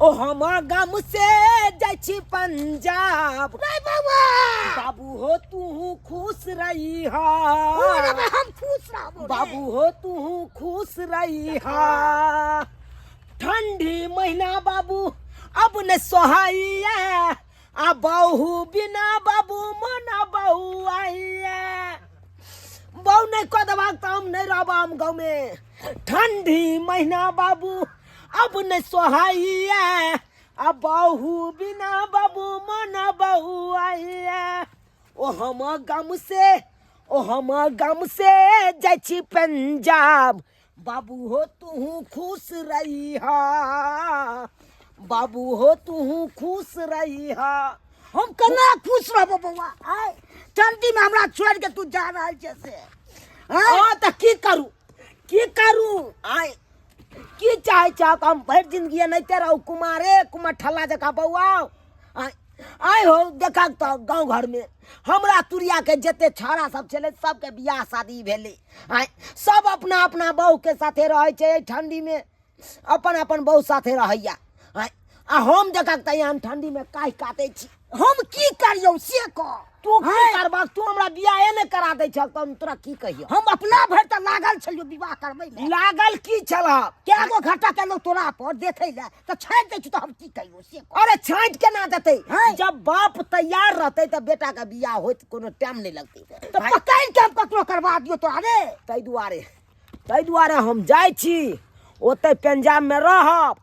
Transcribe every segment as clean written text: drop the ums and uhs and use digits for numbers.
ओ हम गाम से जाइ छी पंजाब रे बाबा बाबू हो तू खुश रही हा हम खुश रहबो बाबू हो तू खुश रही हा ठंडी महीना बाबू अब न सोहाइया आ बहू बिना बाबू मना बहू आइया बहू नहीं कह देबाक तो हम नहीं रहब हम गाँव में ठंडी महीना बाबू अब न सोहाइया आ बहू बिना बाबू मना बहू आइया ओ हम गाम से जाइ छी पंजाब बाबू हो तू खुश रही हा बाबू हो तू खुश रही हा हम केना खुश रहबो बौआ आय ठंडी में हमरा छोड़ के तू जा रहल छै से हां त की करू आय की चाहे छ हम भर जिंदगी नहीं रहू कुमार ठल्ला जका बौआ आय हो देखा तो गांव घर में हमरा तुरिया के जते छौड़ा सब छले सबके बियाह शादी भेले आय सब अपना अपना बहू के साथे रहे छै ठंडी में अपन अपन बहू साथे रहैया आय आ हम देखा त यहाँ ठंडी में काहे काटे छी हम की करियो से कह तू की करबा तू हमरा बियाहे ने करा दै छ त तोरा की कहियो हम अपना भर त लागल छलियो विवाह करबै में लागल की छला केगो घाटा केलो तोरा पर देखै ले त छांट दै छी त हम की कहियो से कह अरे छांट केना देतै जब बाप तैयार रहतै त बेटा का बियाह होइत कोनो टाइम नहीं लगतै त पकड़ के हम ककरो करवा दियो तो अरे तै दुआरे हम जाइ छी ओतै पंजाब में रहब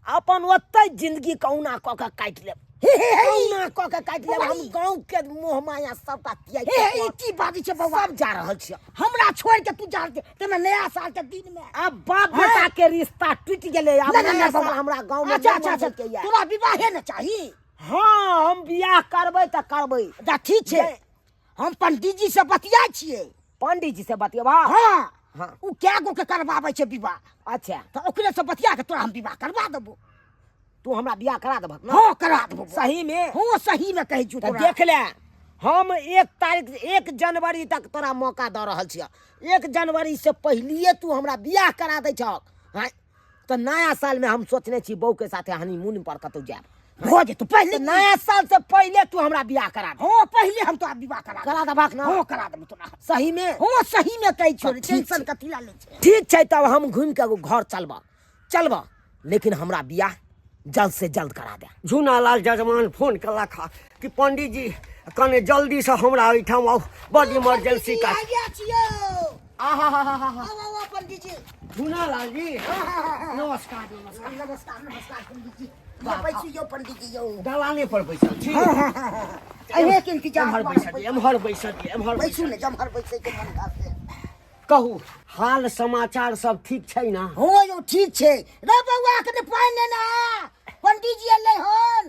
अपन ओतै जिंदगी कौना क के काट लेब कौना क के काट लेब हम गांव के मोह माया सबटा तियाई हे की बात छै बौआ सब जा रहल छी हमरा छोड़ के तू जा तेना नया साल के दिन में अब बाप बेटा के रिश्ता टूट गेलै अब नया साल हमरा गांव में अच्छा तोरा विवाहे न चाही हां हम बियाह करबै त करबै दा ठीक छै हम पंडित जी से बतिया छियै पंडित जी से बतियबा हां हां उ केगो के करवाबै छै विवाह अच्छा त ओकरे से बतिया के तोरा हम विवाह करवा देबो तू हमरा बियाह करा देबक ना हां करा देबो सही में हां सही में कहै छु तोरा देख ले हम 1 जनवरी तक तोरा मौका द रहल छियै 1 जनवरी से पहलिए तू हमरा बियाह करा दै छक हां तो नया साल में हम सोचने छी बहू के साथे हनीमून पर कतौ जाब हो जे तू पहले नया साल से पहले तू हमरा बियाह करा दे हां पहले हम तोरा विवाह करा देबक ना हां करा देबो तोरा सही में हां सही में कहै छु ठीक टेंशन छै। कथि ला लै छै ठीक छै तब हम घूम के घर चलबा लेकिन हमरा बियाह जल्द से जल्द करा दे झूनालाल जजमान फोन कला खा कि पंडित जी कने जल्दी से हमरा एठाम आउ बड़ इमरजेंसी का आ गया छियो आहा हा हा हा आओ पंडित जी झूनालाल जी नमस्कार नमस्कार पंडित जी पैसे यो पंडित जी यो दलाने पर बैसल छी अहे के इंतजार एम्हर बैसल छी एम्हर बैसू ने जमहर बैसे के मन करते कहू हाल समाचार सब ठीक छै ना हो यो ठीक छै रे बौआ के पानी ने ना पंडित जी एले हन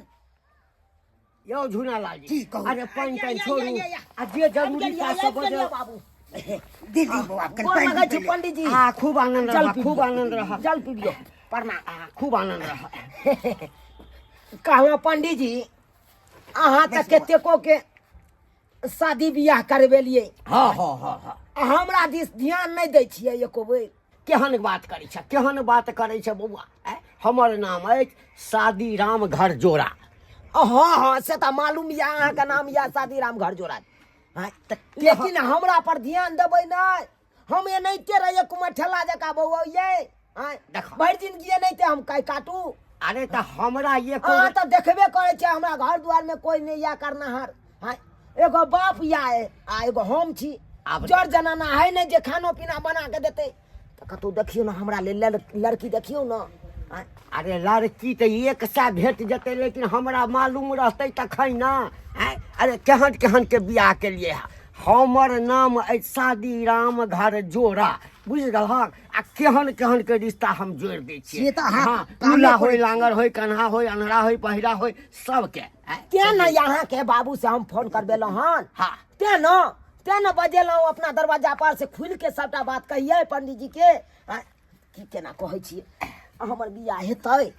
यो झूनालाल जी ठीक कहू। अरे पानी टाइम छोड़ू आ जे जरूरी का सब बजे बाबू दीदी बौआ के गोर लगै छी पानी पंडित जी आ खूब आनंद जल रहा पी खूब लियो। आनंद रहा जल पी लियो प्रणाम खूब आनंद रहा कहवा पंडित जी अहाँ तक कतेको के शादी बियाह करबेलिए हाँ हाँ हाँ हाँ हमरा दिस ध्यान नहीं दै छियै एको बेर केहन बात करै छ केहन बात करै छ बौआ हमर नाम अछि शादी राम घर जोड़ा हाँ से तो मालूम या अहाँ का नाम या शादी राम घर जोड़ा लेकिन हमरा पर ध्यान देबै नहीं हम एनाहिते रहिए कुमार ठेला जका बौआ देखो। भरि जिंदगी एनाहिते हम काहे काटू अरे तो हमरा ये हाँ तो देखबे करे छे हमरा घर द्वार में कोई नहीं या करनाहार हाँ एगो बाप या है आ एगो हम छी आब जड़ जनाना है नहीं जे खानो पीना बना के देते तो कतौ देखियो ना हमरा ले लड़की देखियो ना हाँ, अरे लड़की तो एक सा भेट जेतै लेकिन हमरा मालूम रहतै तखन ना अरे केहन केहन के बियाह के लिए हमर नाम अछि शादी राम घर जोड़ा बुझ गलहक आ केहन केहन के रिश्ता हम जोड़ दै छियै से तऽ अहाँ दूल्हा होय लांगर होय कन्हा होय अन्हरा होय पहिरा होय सबके क्या ना यहाँ के बाबू से हम फोन करबेलो हन हाँ ते न बजेलहुँ अपना दरवाजा पर से खुल के सबटा बात कहिए पंडित जी के की केना कहै छियै हमर बियाह हेतै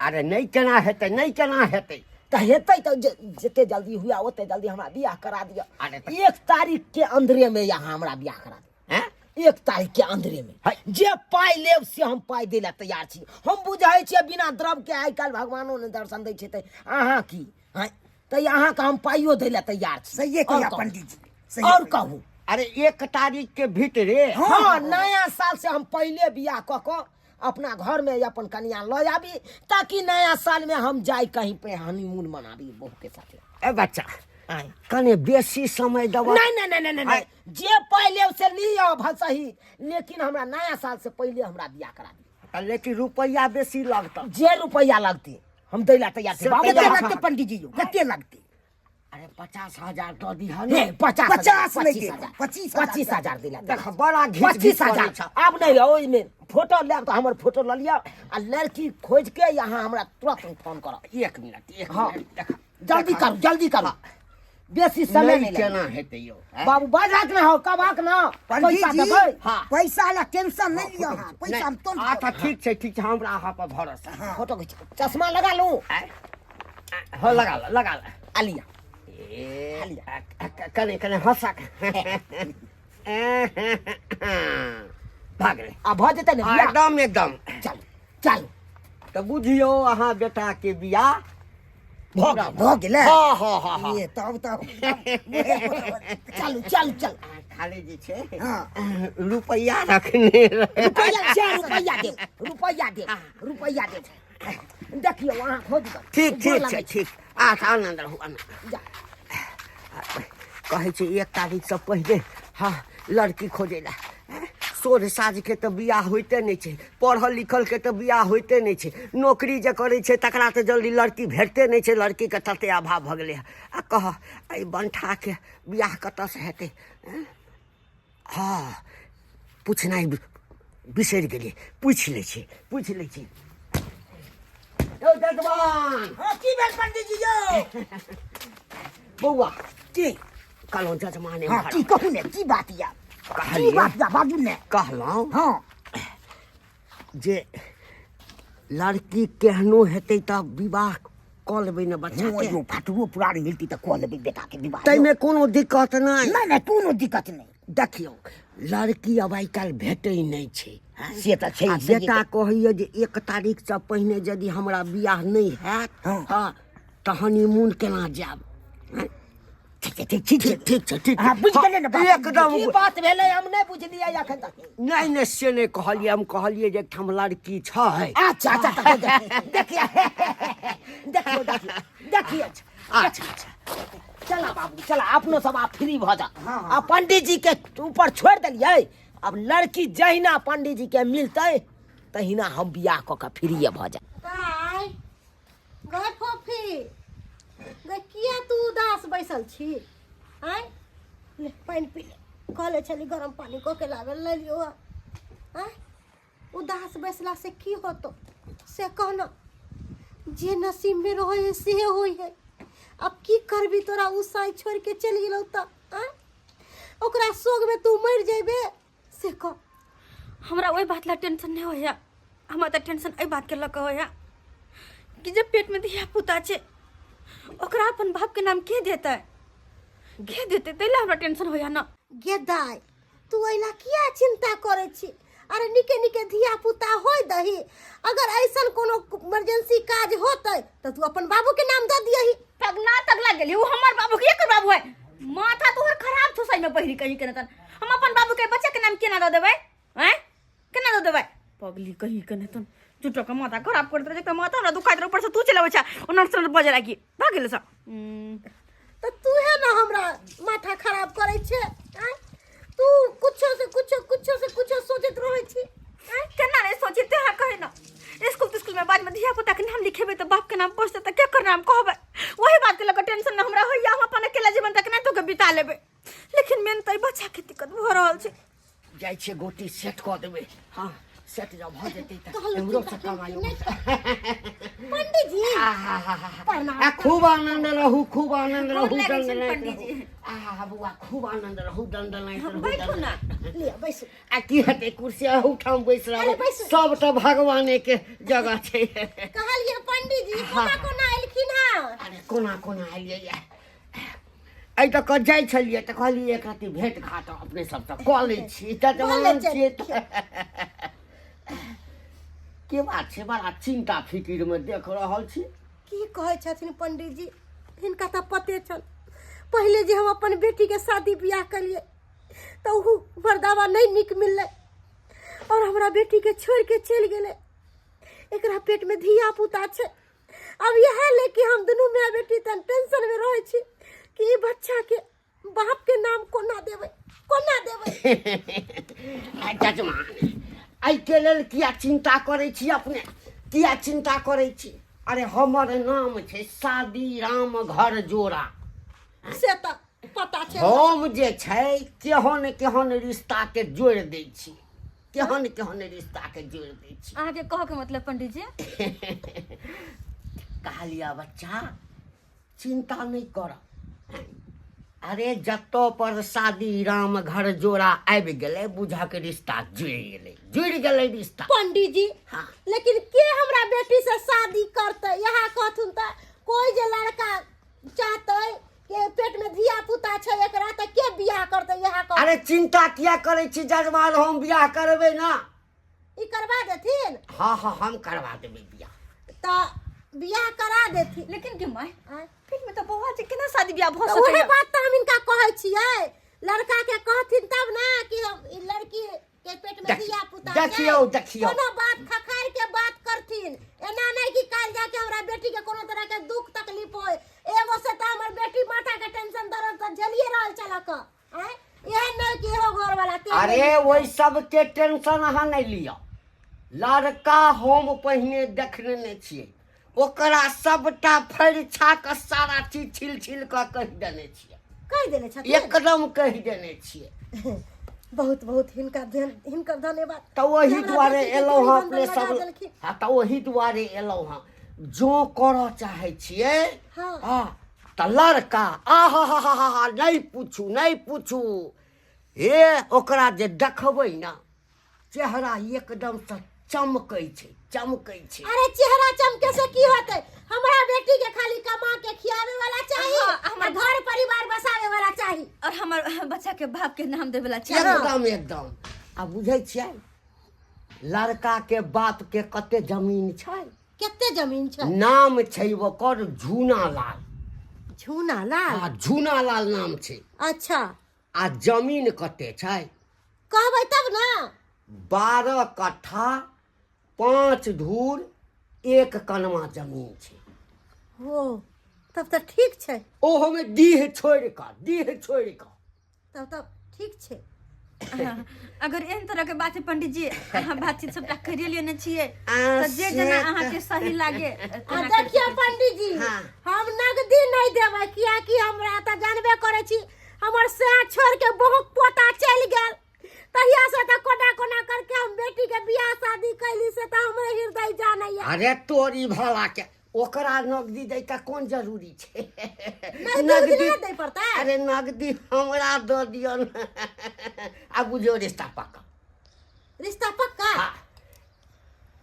अरे नहीं केना हेतै तो हेतै तो जते जल्दी हुआ ओते जल्दी हमरा बियाह करा दियो अरे 1 तारीख के अंदरे में यहाँ हमरा बियाह करा दियो 1 तारीख के अंदरे में है। जे पाई लेब से हम पाई दे ला तैयार छी। हम बुझाई छियै बिना द्रव के आइ काल्हि भगवानो ने दर्शन दै छै त अहाँ की हैं त अहाँ का हम पाइयो दे ला तैयार छी। सही कहिया पंडित जी, सही और कहिया। कहू अरे 1 तारीख के भीतरे हाँ नया साल से हम पहले बियाह क के अपना घर में अपन कन्या ल आबी ताकि नया साल में हम जाई कहीं पे हनीमून मनाबी बहू के साथ। ए बच्चा कने बेसी समय दवा नहीं नहीं नहीं नहीं नहीं जे पहले से लियो भसही लेकिन हमरा नया साल से पहले हमरा बियाह करा दी। लेकिन रुपया बेसी लगता। जे रुपया लगती हम दैला तैयार छी। से बाबू कते तैयार लगते पंडित जी यो, कते लगते? अरे 50,000 दो दी है नहीं 50 50 नहीं 25 देगा, 25,000 दिला देख बड़ा घिच 25,000 अब नहीं रहो ओइमे फोटो ले तो हमर फोटो ल लिया आ लड़की खोज के यहाँ हमरा तुरंत फोन करो। 1 मिनट हाँ। देख जल्दी करो बेसी समय नहीं केना लगे। हेतै यो बाबू बाजक ना हो कबाक ना पंडित पैसा जी देबै। हाँ। पैसा ला टेंशन नहीं लियो हां, पैसा हम तुम अच्छा ठीक छै हमरा अहाँ पर भरोसा। फोटो खींच चश्मा लगा लूं हो लगा ल आलिया ए कने कने हंसा भाग रे आ भ जेतै ने बियाह? एकदम चल चल तो बुझियो अहाँ बेटा के बियाह भ गेलै। हाँ ये तब चल चल चल खाली जे छै हाँ। रुपया रखने रहे। रुपया दे देखियो वहाँ खोज कर। ठीक गोर ठीक लागै छै छै। ठीक अच्छा आनंद रहू आनंद। जा। कहै छै 1 तारीख से पहले हाँ लड़की खोजे ला सोझ साझ के तो बियाह होइते नहीं छै, पढ़ल लिखल के तो बियाह होइते नहीं छै, नौकरी जे करे छै तकरा तो जल्दी लड़की भेटते नहीं छै, लड़की के तते अभाव भ गेलै। आ कह एहि बंठा के बियाह कतऽ से हेतै? हाँ पूछनाइ बिसरि गेलियै, पूछि लै छी। यौ जजमान हां की भेल पंडित जी यो? बौआ की कहलहुँ जजमान हां की कहू ने की बात या? की बात या बाजू ने। कहलहुँ हां जे लड़की केहनो हेतै तऽ विवाह कऽ लेबै ने बच्चा वो के। यो फाटुओ पुरारी मिलती त कह लेबै बेटा के विवाह। ताहिमे कोनो दिक्कत नहि। नहीं कोनो दिक्कत नहीं। देखियौ लड़की अब आइ काल्हि भेटै नहि छै। से त छै आ बेटा कहैया जे 1 तारीख से पहिने यदि हमरा बियाह नहीं हैत हाँ। हाँ तऽ हनीमून केना जायब? हैं? ठीक छै हाँ, बुझि गेलियै ने बात। एकदम की बात भेलै हम नहीं बुझलियै अखन तक। नहीं से नहीं कहलियै, हम कहलियै जे एकठाम लड़की छै। अच्छा देखिए अच्छा चला बाबू चला अपनो सब आप फ्री भ जा। आ पंडित जी के ऊपर छोड़ दिलिए। अब लड़की जहिना पंडित जी के मिलते तहिना हम बियाह क के फ्री भ जा। काय गए फोफी गए किया तू उदास बैसल छी? आय ले पानी पी ले। कहले छली गरम पानी को के लागल ले लियो। आय उदास बैसला से की होतो से कहना। जे नसीब में रहे है से होई है। अब की करबी तोरा उसाई छोड़ के चल गेलौ त आय ओकरा सोग में तू मर जेबे से कह। हमरा ओहि बात ला टेंशन नहीं होया। हमरा तो टेंशन एहि बात के लग होया कि जब पेट में धिया पुता छे ओकरा अपन बाप के नाम के देता तैला हमरा टेंशन होया ना। गेदाय तू एला किया चिंता करे छी? अरे निके निके धिया पुता होय दही। अगर ऐसन कोनो इमरजेंसी काज होतै त तू अपन बाबू के नाम द दियही। तगला गेली वो हमर बाबू के एकर बाबू है। माथा तोहर खराब थो सही में बहरी कही के न हम अपन बाबू के बच्चा के नाम केना द देबै? हैं केना द देबै? पगली कही के न तन झूठो का माथा खराब करत रहे। त माथा हमरा दुखाइत रहे, ऊपर से तू चले बच्चा ओनर से बजे लागी भाग गेल सा। त तू है ना हमरा माथा खराब करे छे। आय तू कुछो से कुछो सोचत रहे छी। हैं केना रे सोची ते हा कहे ना स्कूल में बाद में धिया पुता के नाम लिखेबे त बाप के नाम पोछते त के कर नाम कहबे? वही बात के लगे टेंशन न हमरा होइया। हम अपन अकेला जीवन तक ना तो के बिता लेबे। लेकिन मेन त बच्चा के दिक्कत भ रहल छै। जाइ छै गोटी सेट कऽ देबै। हाँ सेट जब भऽ जेतै तऽ कहलहुँ हमरो चिंता से कमाइयो। पंडित जी खूब आनंद रहू, खूब आनंद रहू। गोर लागै छै दंडनाइत पंडित जी। रहू। बुआ खूब आनंद रहू, दंडनाइत रहू। बैठू ना। ले बैसु। आ की हेतै कुर्सी अहूठाम बैस रहू। अरे बैसू। सब तऽ भगवाने के जगह छै। कहलिए पंडित जी कोना कोना एलखिन हां। अरे कोना कोना एलियै एहि तक कऽ जाइ छलियै तऽ कहलियै एक रत्ती भेंट घाट अपने सब तऽ कऽ लै छी जजमान छियै तऽ के बात छै बड़ा चिंता फिकिरमे देख रहल छी। की कहै छथिन पंडित जी, हिनका तऽ पते छल पहले जे हम अपन बेटी के शादी बियाह करिए तो उ वरदावा नहीं निक मिलले और हमरा बेटी के छोड़ के चल गेले। एकरा पेट में धिया पुता छै। अब यह लेके हम दोनों माय बेटी तन टेंशन में रहे छी कि ई बच्चा के बाप के नाम कोना देबै कोना देबै। जजमान एहिके लेल किया चिंता करै छी अपने, किया चिंता करै छी? अरे हमर नाम छै शादी राम घर जोड़ा। से तऽ पता छै। हम जे छै केहन केहन रिश्ता के जोड़ि दै छी, केहन केहन रिश्ता के जोड़ि दै छी। अहाँ के कह के मतलब पंडित जी कहलिया बच्चा चिंता नहीं कर। अरे जतो पर शादी राम घर जोड़ा आबि गेलै बुझा के रिश्ता जुड़ि गेलै रिश्ता। पंडित जी हाँ। लेकिन के हमरा बेटी से शादी करते? यहाँ कहथुन त कोई जे लड़का चाहते के पेट में धिया पुता छै एकरा त के बियाह करते? यहाँ कह अरे चिंता किया करे छी जजमान, हम बियाह करबे ना। ई करवा देथिन हाँ हाँ हम करवा देबे बियाह। त बियाह करा देथिन। लेकिन के माय आँय? पेट में तो बौआ छै केना शादी बियाह भ त वही सकैया? बात त हम इनका कहै छियै, लड़का के कहथिन तब ना कि हम ई लड़की के पेट में धिया पुता छै। देखियो कोनो बात खखार के बात करथिन, एना नहीं कि काल जाके हमरा बेटी के कोनो तरह के दुख तकलीफ होय। एगो से त हमर बेटी माथा के टेंशन दर्द त झेलिए रहल छलक। हैं एहन नहीं कि हो घर वाला अरे वही सब के टेंशन अहाँ नहीं लिया। लड़का हम पहिने देखने नहीं छियै, ओकरा सबटा फरिछा के सारा चीज छिल छिल के कहि देने छियै, कह देने छथिन। एकदम कहि देने छियै। बहुत बहुत हिनकर धन्यवाद। तो वही हमरा दुआरे बेटी के एलहुँ कोई हाँ बंधन अपने लगा सब। देलखिन। हाँ तो वही दुआरे एलहुँ हाँ जो करऽ चाहे छियै। हाँ। हाँ तो लड़का आहा नहीं पूछू हे ओकरा जे देखबै ना चेहरा एकदम से चमकै छै। अरे चेहरा चमके से की होते? हमरा बेटी के खाली कमा के खियावे वाला चाहिए, हाँ, हमर घर परिवार बसावे वाला चाहिए। और हमर बच्चा के बाप के नाम देवेला चाहिए। एकदम आ बुझै छियै लड़का के बाप के कते जमीन छै? केते जमीन छै? नाम छै ओकर झूना लाल। झूना लाल? हाँ झूना लाल नाम छै। अच्छा आ जमीन कते छै? कहबै तब ना। 12 कट्ठा 5 धूर 1 कनवा जमीन छै। हो तब तो ठीक छै। ओहो में दीह छोड़ कऽ तब ठीक छै। अगर एहन तरह के बात है पंडित जी अहाँ बातचीत सबटा करिए लेने छियै आ, तो जे जना से अहाँ के सही लागे आ देखिए पंडित जी, हाँ। हम नगदी नहीं देबै कियाकि हमरा त जानबे करे छी हमर से छोड़ के बहुत पोता चल गेल। तहिया से त कोना करके हम बेटी के बियाह शादी कैली से त हमर हृदय जानैया। अरे तोरी भला के ओकरा नगदी दै का कोन जरूरी छै? नगदी नहीं दे पड़ता है। अरे नगदी हमरा दऽ दियौ न। आ बुझियो रिश्ता पक्का। रिश्ता पक्का? हाँ।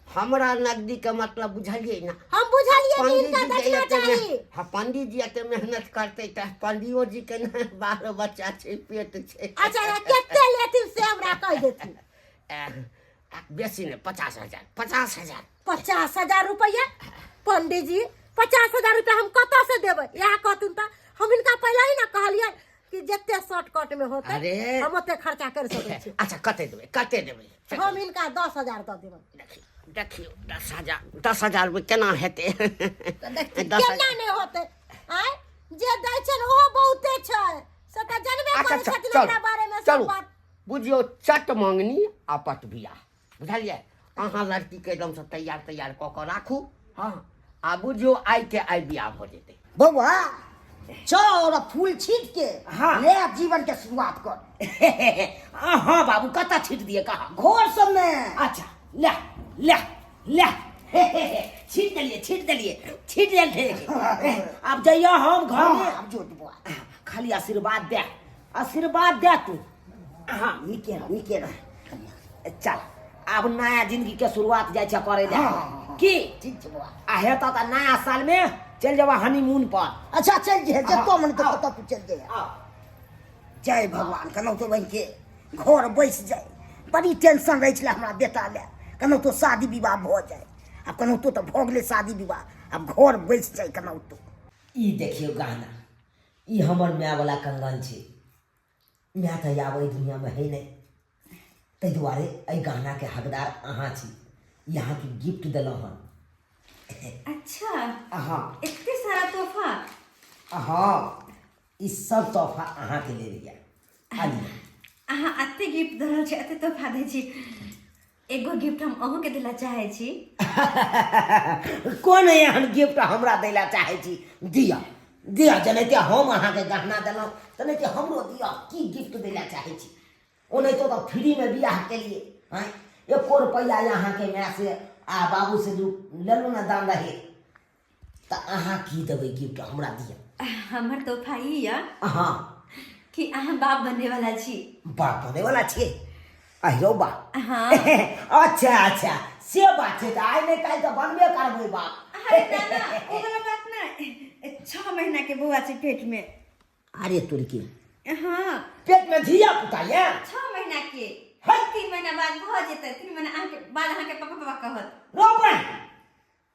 हमरा नगदी के मतलब बुझलिए ना। हम बुझलिए कि इनका पंडित जी दक्षिणा एते चाहिए। हाँ पंडित जी एते मेहनत करते त पंडियो जी के न 12 बच्चा छै पेट छै। अच्छा केते लेथिन से हमरा कह देथिन। बेसी नहीं 50,000 50,000 50,000 रुपया? पंडित जी 50,000 रुपया हम कतऽ से देबै? यहाँ कहतुन त हम इनका पहले ही ना कहलिए कि जत्ते शॉर्टकट में होते अरे। हम ओते खर्चा कर सकै छी। अच्छा कते देबै? हम इनका 10,000 दऽ देबै। देखियो 10,000 में केना हेतै? केना नहीं होते? आय जे दै छन ओ बहुते छै से त जानबे करै छथिन हमरा बारे में सब बात। बुझियो चट मांगनी आ पट बियाह बुझलिए। अहाँ लड़की के एकदम से तैयार कऽ के राखू। हाँ आ बुझियो आइ के आइ बियाह हो जेतै। बउआ चल फूल छीट के हाँ। ले जीवन के शुरुआत कर। हाँ बाबू कतऽ छीट दिए कहा? घोर सब में। अच्छा ले छीट देलिए। अब जइया हम घर में। अब जो बुआ खाली आशीर्वाद दे तू। हाँ निके रह। चल अब नया जिंदगी के शुरुआत जाय छै करे ले। हाँ। की ठीक छै बुआ। आ हेता त नया साल में चल जावा हनीमून पर। अच्छा चल जे जतो मन तो आओ। कतो तू चल जे आओ। जय भगवान कनो तो बन के घर बैस जाए बड़ी टेंशन रही छले हमरा बेटा ले कनो तो शादी विवाह भ जाए अब कनो तो भ गेले शादी विवाह अब घर बैस जाए कनो तो ई देखियो गहना, ई हमर माय वाला कंगन छै। माय तऽ आब एहि दुनिया में है नहीं, ताहि दुआरे एहि गहना के हकदार अहाँ छी। यहाँ के गिफ्ट देलहुँ हन। अच्छा हाँ इतने सारा तोहफा हाँ, ई सब तोहफा अहाँ के ले लिया। आलिए अहाँ अते गिफ्ट दे रहल छी, अते तोहफा दै छी। एगो गिफ्ट हम अहूँ के देला चाहे छी। कोन एहन गिफ्ट हमरा दैला चाहे छी? दिया दिया, जेनाहिते हम अहाँके गहना देलहुँ तेनाहिते हमरो दिया। की गिफ्ट दैला चाहे छी? ओनाहितो तऽ फ्री में बियाह केलिए। हाँ, 1 रुपैया अहाँके माय से आ बाबू से लेलहुँ ना दाम रहे, तऽ अहाँ की देबै गिफ्ट हमरा दिया। हमर तोहफा ई यऽ हाँ, कि अहाँ बाप बनने वाला छी। बाप बने वाला छियै? अहिरो बा। हाँ। अच्छा अच्छा, से बात छै। तऽ आइ नहि काल्हि तऽ बनबे करबै बाप। अरे ना ओ वाला बात ना, 6 महीना के बौआ छै पेट में। अरे तुर्की हाँ पेट में धिया पुता ये? 6 महीना के। है? 3 महीना बाद भ जेतै। 3 महीना अहाँके बाद अहाँके पापा पापा कहत। रोपण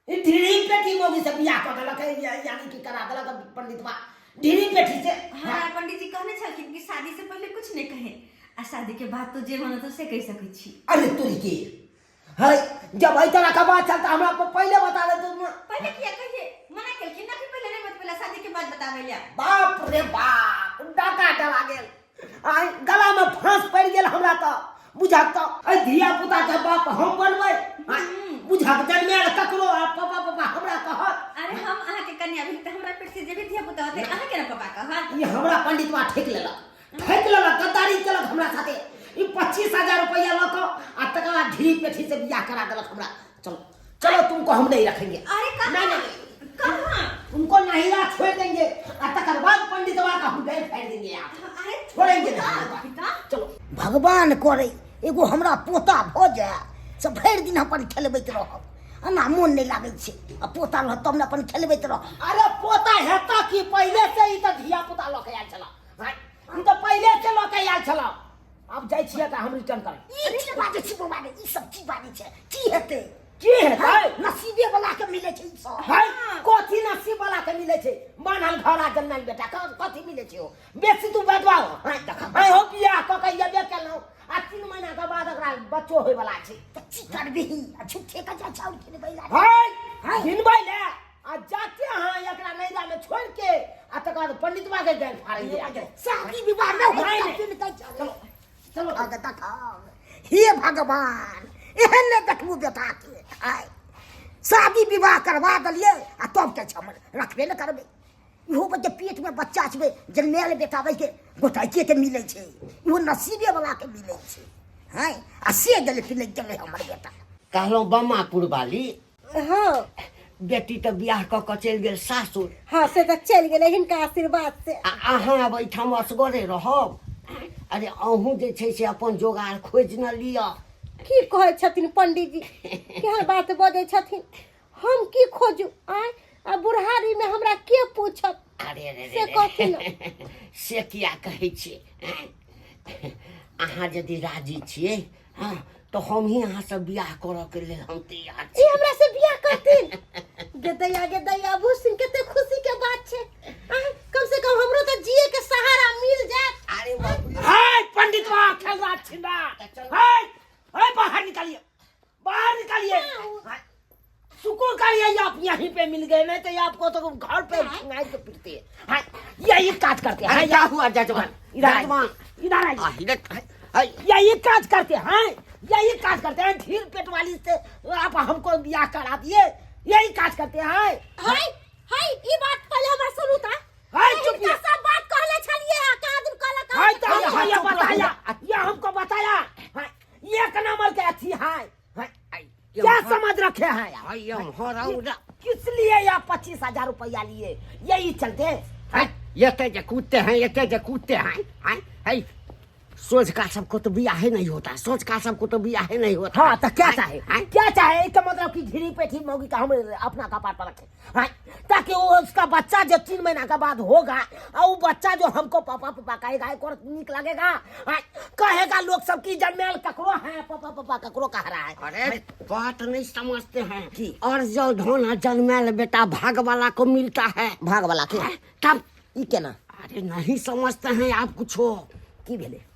ई ढीली पेटी मोगी से बियाह कऽ देलक है, यानी कि करा देलक पंडितवा ढीली पेटी से। हमारा पंडित जी कहने छलखिन कि शादी से पहले कुछ नहीं कहे, आ शादी के बाद तो जे मन तो से कह सकै छी। अरे तुर्की है, जब एहि तरह का बात चलता हमरा पहले बता दे तुम। पहले किया कहिए, मना केलखिन ना कि पहले नहीं मत, पहले शादी के बाद बतावे ला। बाप रे बाप, डाका डरा गेल। आई गला में फांस पड़ गेल हमरा तो। बुझात तो धिया पुता के बाप हम बनबै। बुझात जन्मेल ककरो पापा पापा हमरा कहत। अरे हम अहाँ के कन्या भी त हमरा पेट से जे भी धिया पुता होते अहाँ के ना पापा कहत। ये हमरा पंडितवा ठेक लेलक गद्दारी केलक हमरा साथे। ई 25,000 रुपया लऽ कऽ आ तकर बाद ढीली पेठी से बियाह करा देलक हमरा। चलो चलो, तुमको हम नहीं रखेंगे। अरे कहाँ? नहीं नहीं, कहाँ? तुमको नहिरा छोड़ देंगे और तकर बाद पंडितवा का हम गए फेर देंगे। आप अरे छोड़ेंगे पिता, नहीं। चलो भगवान करे एगो हमरा पोता भ जाए से भरि दिन अपन खेलबैत रहब। हमरा मोन नहीं लागे छे आ पोता रह तब ने अपन खेलबैत रह। अरे पोता हेता कि पहले से ही तो धिया पुता लऽ के आयल छला। हम तो पहले से लऽ के आयल छला। अब जाय छियै तऽ हम रिटर्न करब। ई की बात छी बाबा ई सब की बात छे? की हेते? की हेतै? नसीबे वाला के मिले छे ई सब। है कथी नसीब वाला के मिले छै? बान्हल घड़ा जन्मल बेटा कथी मिले छै? ओ बेसी तू बतबाओ। है हो बियाह कऽ के येबे केलहुँ आ 3 महीना के बाद एकरा बच्चो होय वाला छै। की करबी आ झूठे का जा चाउर के बैला है गिनबै ले आ जाके अहाँ एकरा नैदा में छोड़ के आ तकर बाद पंडितवा के गैल फाड़ेंगे। आगे शादी विवाह में होय चलो चलो आगे देखा। हे भगवान एहन ने देखबू बेटा के आय शादी विवाह करवा दलिए आ तब के हम रखबे न करबे। इहो बच्चे पेट में बच्चा छबे जन्मेल बेटा वही के गोटाइके के मिले छे। इहो नसीबे वाला के मिले छे। हैं आ से गले कि नहीं गले हमर बेटा। कहलहुँ बम्मापुर वाली हाँ बेटी तऽ बियाह कऽ कऽ चलि गेल सासुर। हाँ से तो चल गए हिनका आशीर्वाद से। आ अहाँ अब एहिठाम असगरे रहब। अरे अहूँ जे छै से अपन जोगाड़ खोजि न लिअ। की कहे छथिन पंडित जी? केहन बात बजे छथिन? हम की खोजू? आय आ बुढ़ारी में हमरा के पूछत? अरे रे से कथी से किया कहै छियै? अहाँ यदि राजी छियै हाँ तो हम ही अहाँ से बियाह करऽ के लेल हम तैयार छी। ई हमरा से बियाह करथिन? गे दैया भूसिन केते खुशी के बात छे। कम से कम हमरो तो जिए के सहारा मिल जात। अरे बाप है पंडितवा खेल रहा छिंदा। है बाहर निकालिए, बाहर निकालिए। शुक्र करिए आप यहीं पे मिल गए, नहीं तो आपको तो घर पे सुनाई के पिटते हैं। यही काज करते हैं। क्या हुआ जजमान? इधर आइए। यही काज करते हैं, यही काज करते हैं। ढील पेट वाली से आप हमको बियाह करा दिए, यही काज करते हैं। हाय हाय ई बात पहले हमरा सुनू ता। हाय चुप इनका सब बात कहले छलिए का दिन कहले हाय तो ये बताया, ये हमको बताया। एक नंबर के अथी है। क्या समझ रखे हैं? किस लिए या 25,000 रुपया लिए? यही चलते ये जे कूदते हैं, ये जे कूदते हैं। सोच का सबको तो बियाह नहीं होता, सोच का सबको तो बियाह नहीं होता। हाँ तो क्या चाहे हैं? क्या चाहे इसका मतलब कि घिरी पेठी मौगी का हम अपना कपाट पर रखे हैं? ताकि वो उसका बच्चा जो 3 महीना के बाद होगा और वो बच्चा जो हमको पापा पापा कहेगा एक और निक लगेगा। हैं? कहेगा लोग सब की जन्मेल ककरो है पापा पापा ककरो कह रहा है। अरे बात नहीं समझते हैं की? और जो ढोना जन्मेल बेटा भाग वाला को मिलता है। भाग वाला के तब ई केना अरे नहीं समझते हैं आप कुछ हो। की भेले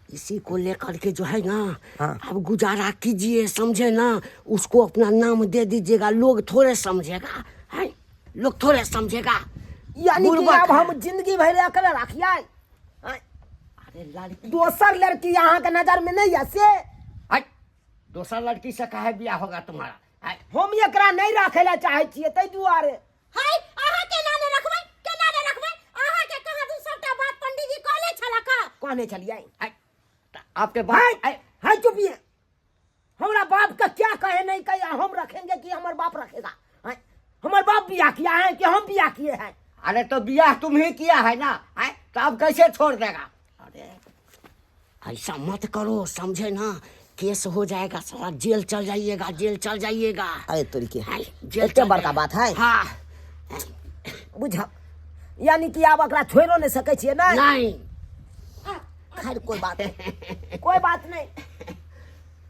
इसी को लेकर के जो है ना हाँ। अब गुजारा कीजिए, समझे ना। उसको अपना नाम दे दीजिएगा, लोग थोड़े समझेगा है, लोग थोड़े समझेगा। यानी कि बुड़बक अब है। हम जिंदगी भर अकेले रखिए। अरे लड़की दोसर लड़की यहाँ के नजर में नहीं है से हट, दूसरा लड़की से काहे बियाह होगा तुम्हारा? हट, हम एकरा नहीं रखे ला चाहे छियै तै दुआरे। हाय अहाँ केना ने रखबै अहाँ के कहा दू सबटा बात पंडित जी कहले छला का कहने चलिए हट, आपके हाय बाप हाय चुपिए। हमारा बाप का क्या कहे नहीं कहे हम रखेंगे कि हमारे बाप रखेगा? हैं? हमारे बाप बियाह किया है कि हम बियाह किए हैं? अरे तो बियाह तुम ही किया है ना, है तो अब कैसे छोड़ देगा? अरे ऐसा मत करो, समझे ना, केस हो जाएगा, सारा जेल चल जाइएगा, जेल चल जाइएगा। अरे तोरी के है, जेल इतने चल बड़का जाइएगा। बात है हाँ बुझ। यानी कि आप अकरा छोड़ो नहीं सके छियै ना? नहीं खैर कोई बात नहीं कोई बात नहीं।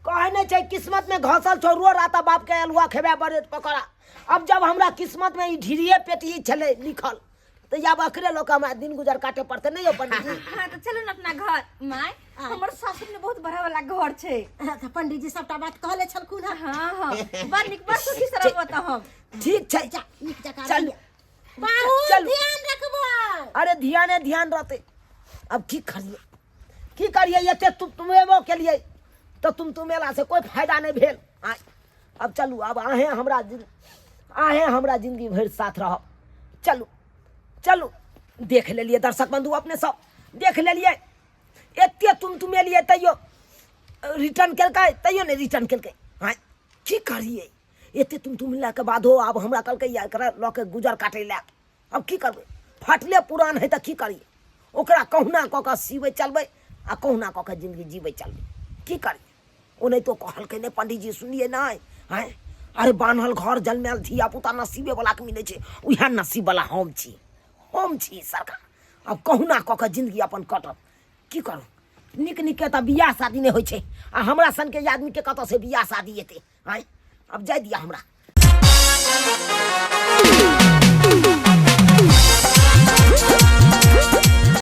कहे नहीं चाहिए किस्मत में घसल छोड़ो रहता बाप के अलुआ खेबे बड़े पकड़ा। अब जब हमरा किस्मत में ढीरिए पेटी चले लिखल तो अब अकरे लोग हमरा दिन गुजर काटे पड़ते नहीं हो पंडित जी? हाँ तो चलो ना अपना घर माय। हमर सासुर ने बहुत बड़ा वाला घर छे। तो पंडित जी सबटा बात कहले छलखुन है हाँ हाँ बड़ निक बड़ सुखी सरब बता हम। ठीक है जा निक जका चल बहुत चल। ध्यान रखबै। अरे ध्यान रहते। अब की करिए ये तुम्हें के लिए तो तुम्हें से कोई फायदा नहीं भेल। अब चलू अब आहे हमरा जिंदगी भर साथ रहो। चलू देख ले लिए दर्शक बंधु अपने सब देख ले लिए एते तुम्हें लिए तैयो रिटर्न केलकै तैयो नहीं रिटर्न केलकै। हाँ की करिए एते तुम ला के बाद हो अब हमरा कल लऽ के गुजर काटे ला। अब की करबै फाटले पुरान है तो की करिए ओकरा कहुना कऽ के सीबै चलबै आ कहुना कऽ के जिंदगी जीबै चलबै की करिए। ओ नहीं तो कहलकै नहीं पंडित जी सुनिए नहीं हैं। अरे बान्हल घर जन्मेल धिया पुता नसीबे वाला के मिले छै उहे नसीब वाला हम छी सरकार। अब कहुना कऽ के जिंदगी अपन कटब की करू। निक के तऽ बियाह शादी नहीं होइ छै आ हमरा सन के आदमी के कतऽ से बियाह शादी हेतै? हैं अब जाय दिया हमरा।